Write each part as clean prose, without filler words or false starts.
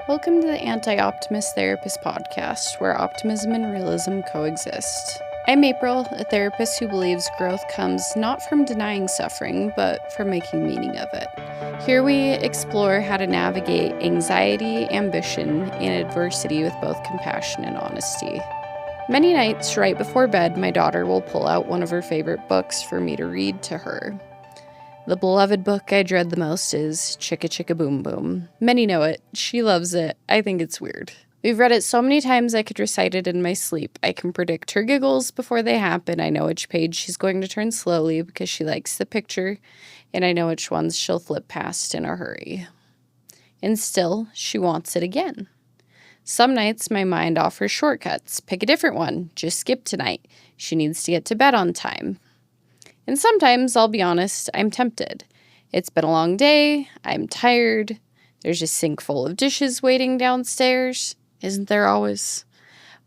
Welcome to the Anti Optimist Therapist Podcast, where optimism and realism coexist. I'm April, a therapist who believes growth comes not from denying suffering, but from making meaning of it. Here we explore how to navigate anxiety, ambition, and adversity with both compassion and honesty. Many nights, right before bed, my daughter will pull out one of her favorite books for me to read to her. The beloved book I dread the most is Chicka Chicka Boom Boom. Many know it. She loves it. I think it's weird. We've read it so many times I could recite it in my sleep. I can predict her giggles before they happen. I know which page she's going to turn slowly because she likes the picture, and I know which ones she'll flip past in a hurry. And still, she wants it again. Some nights my mind offers shortcuts. Pick a different one. Just skip tonight. She needs to get to bed on time. And sometimes, I'll be honest, I'm tempted. It's been a long day, I'm tired, there's a sink full of dishes waiting downstairs, isn't there always?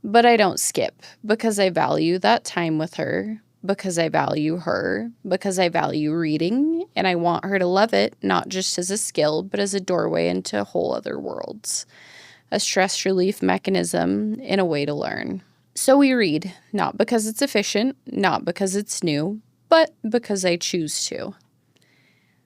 But I don't skip, because I value that time with her, because I value her, because I value reading, and I want her to love it, not just as a skill, but as a doorway into whole other worlds. A stress relief mechanism and a way to learn. So we read, not because it's efficient, not because it's new, but because I choose to.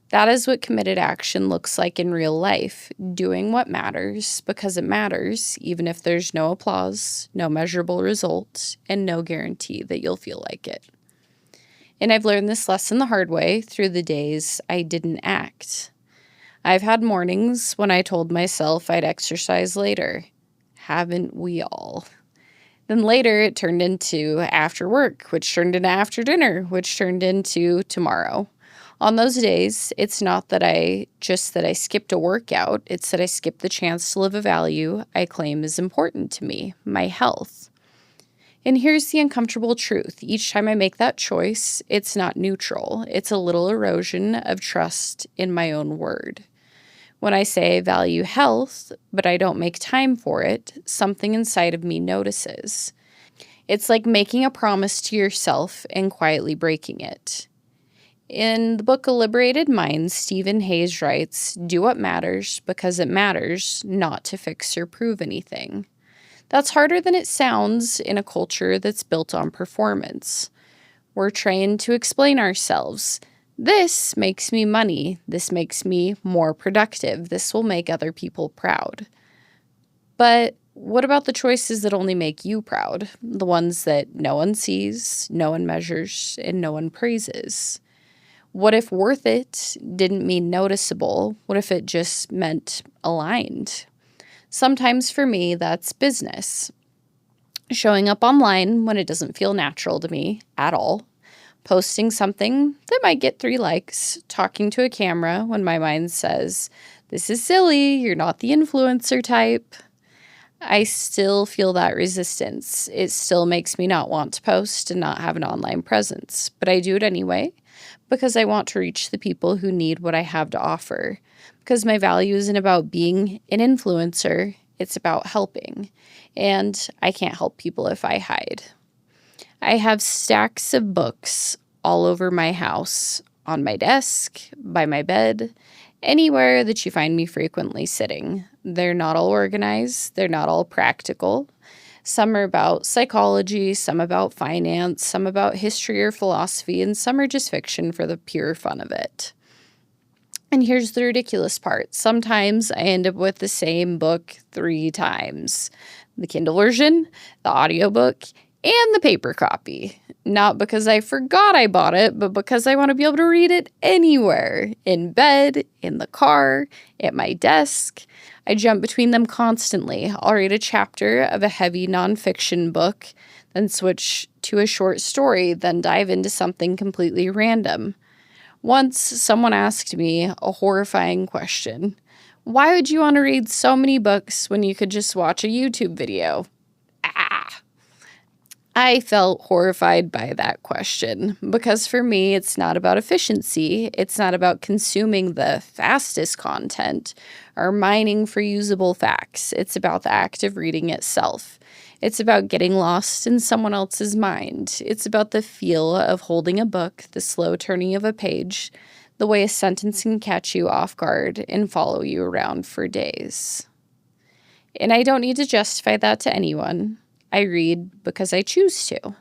That is what committed action looks like in real life, doing what matters because it matters, even if there's no applause, no measurable result, and no guarantee that you'll feel like it. And I've learned this lesson the hard way through the days I didn't act. I've had mornings when I told myself I'd exercise later. Haven't we all? Then later it turned into after work, which turned into after dinner, which turned into tomorrow. On those days, it's not that I skipped a workout. It's that I skipped the chance to live a value I claim is important to me, my health. And here's the uncomfortable truth. Each time I make that choice, it's not neutral. It's a little erosion of trust in my own word. When I say I value health, but I don't make time for it, something inside of me notices. It's like making a promise to yourself and quietly breaking it. In the book A Liberated Mind, Stephen Hayes writes, "Do what matters because it matters, not to fix or prove anything." That's harder than it sounds in a culture that's built on performance. We're trained to explain ourselves. This makes me money. This makes me more productive. This will make other people proud. But what about the choices that only make you proud? The ones that no one sees, no one measures, and no one praises? What if worth it didn't mean noticeable? What if it just meant aligned? Sometimes for me, that's business. Showing up online when it doesn't feel natural to me at all. Posting something that might get 3 likes, talking to a camera when my mind says, "This is silly, you're not the influencer type." I still feel that resistance. It still makes me not want to post and not have an online presence, but I do it anyway because I want to reach the people who need what I have to offer. Because my value isn't about being an influencer, it's about helping. And I can't help people if I hide. I have stacks of books all over my house, on my desk, by my bed, anywhere that you find me frequently sitting. They're not all organized. They're not all practical. Some are about psychology, some about finance, some about history or philosophy, and some are just fiction for the pure fun of it. And here's the ridiculous part. Sometimes I end up with the same book 3 times. The Kindle version, the audiobook, and the paper copy. Not because I forgot I bought it, but because I want to be able to read it anywhere. In bed, in the car, at my desk. I jump between them constantly. I'll read a chapter of a heavy nonfiction book, then switch to a short story, then dive into something completely random. Once, someone asked me a horrifying question. Why would you want to read so many books when you could just watch a YouTube video? I felt horrified by that question because for me, it's not about efficiency. It's not about consuming the fastest content or mining for usable facts. It's about the act of reading itself. It's about getting lost in someone else's mind. It's about the feel of holding a book, the slow turning of a page, the way a sentence can catch you off guard and follow you around for days. And I don't need to justify that to anyone. I read because I choose to.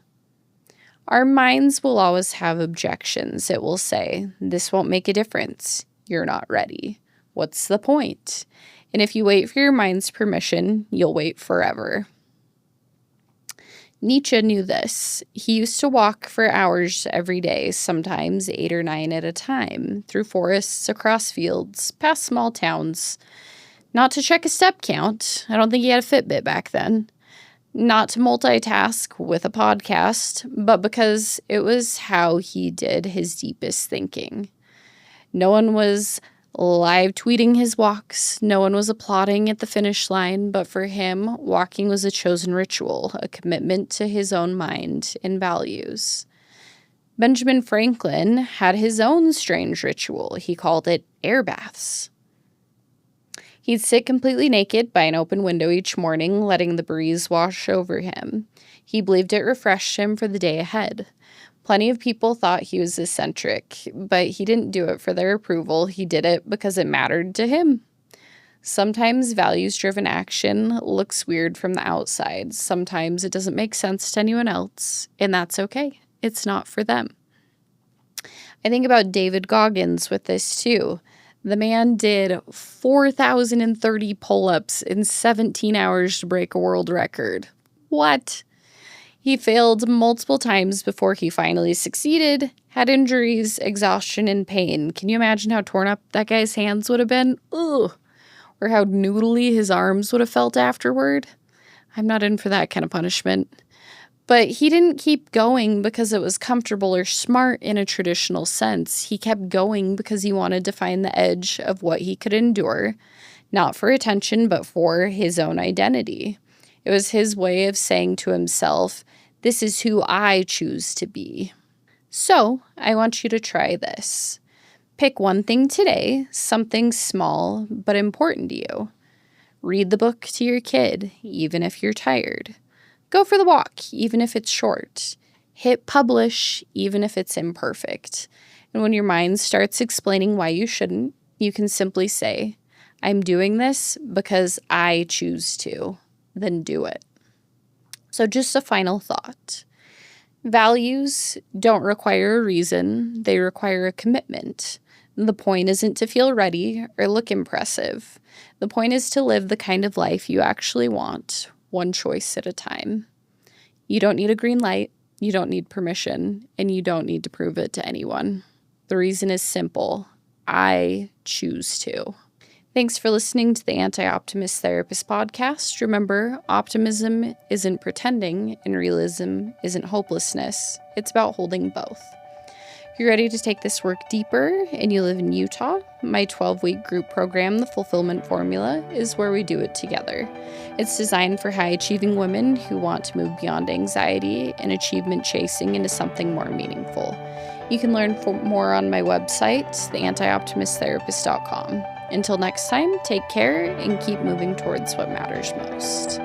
Our minds will always have objections. It will say, this won't make a difference. You're not ready. What's the point? And if you wait for your mind's permission, you'll wait forever. Nietzsche knew this. He used to walk for hours every day, sometimes 8 or 9 at a time, through forests, across fields, past small towns. Not to check a step count. I don't think he had a Fitbit back then. Not to multitask with a podcast, but because it was how he did his deepest thinking. No one was live tweeting his walks. No one was applauding at the finish line, but for him, walking was a chosen ritual, a commitment to his own mind and values. Benjamin Franklin had his own strange ritual. He called it air baths. He'd sit completely naked by an open window each morning, letting the breeze wash over him. He believed it refreshed him for the day ahead. Plenty of people thought he was eccentric, but he didn't do it for their approval. He did it because it mattered to him. Sometimes values-driven action looks weird from the outside. Sometimes it doesn't make sense to anyone else, and that's okay. It's not for them. I think about David Goggins with this too. The man did 4,030 pull-ups in 17 hours to break a world record. What? He failed multiple times before he finally succeeded, had injuries, exhaustion, and pain. Can you imagine how torn up that guy's hands would have been? Ugh. Or how noodly his arms would have felt afterward? I'm not in for that kind of punishment. But he didn't keep going because it was comfortable or smart in a traditional sense. He kept going because he wanted to find the edge of what he could endure, not for attention, but for his own identity. It was his way of saying to himself, this is who I choose to be. So, I want you to try this. Pick one thing today, something small but important to you. Read the book to your kid, even if you're tired. Go for the walk, even if it's short. Hit publish, even if it's imperfect. And when your mind starts explaining why you shouldn't, you can simply say, I'm doing this because I choose to. Then do it. So just a final thought. Values don't require a reason. They require a commitment. The point isn't to feel ready or look impressive. The point is to live the kind of life you actually want, one choice at a time. You don't need a green light, you don't need permission, and you don't need to prove it to anyone. The reason is simple. I choose to. Thanks for listening to the Anti Optimist Therapist Podcast. Remember, optimism isn't pretending, and realism isn't hopelessness. It's about holding both. If you're ready to take this work deeper and you live in Utah, my 12-week group program, The Fulfillment Formula, is where we do it together. It's designed for high-achieving women who want to move beyond anxiety and achievement chasing into something more meaningful. You can learn more on my website, theantioptimisttherapist.com. Until next time, take care and keep moving towards what matters most.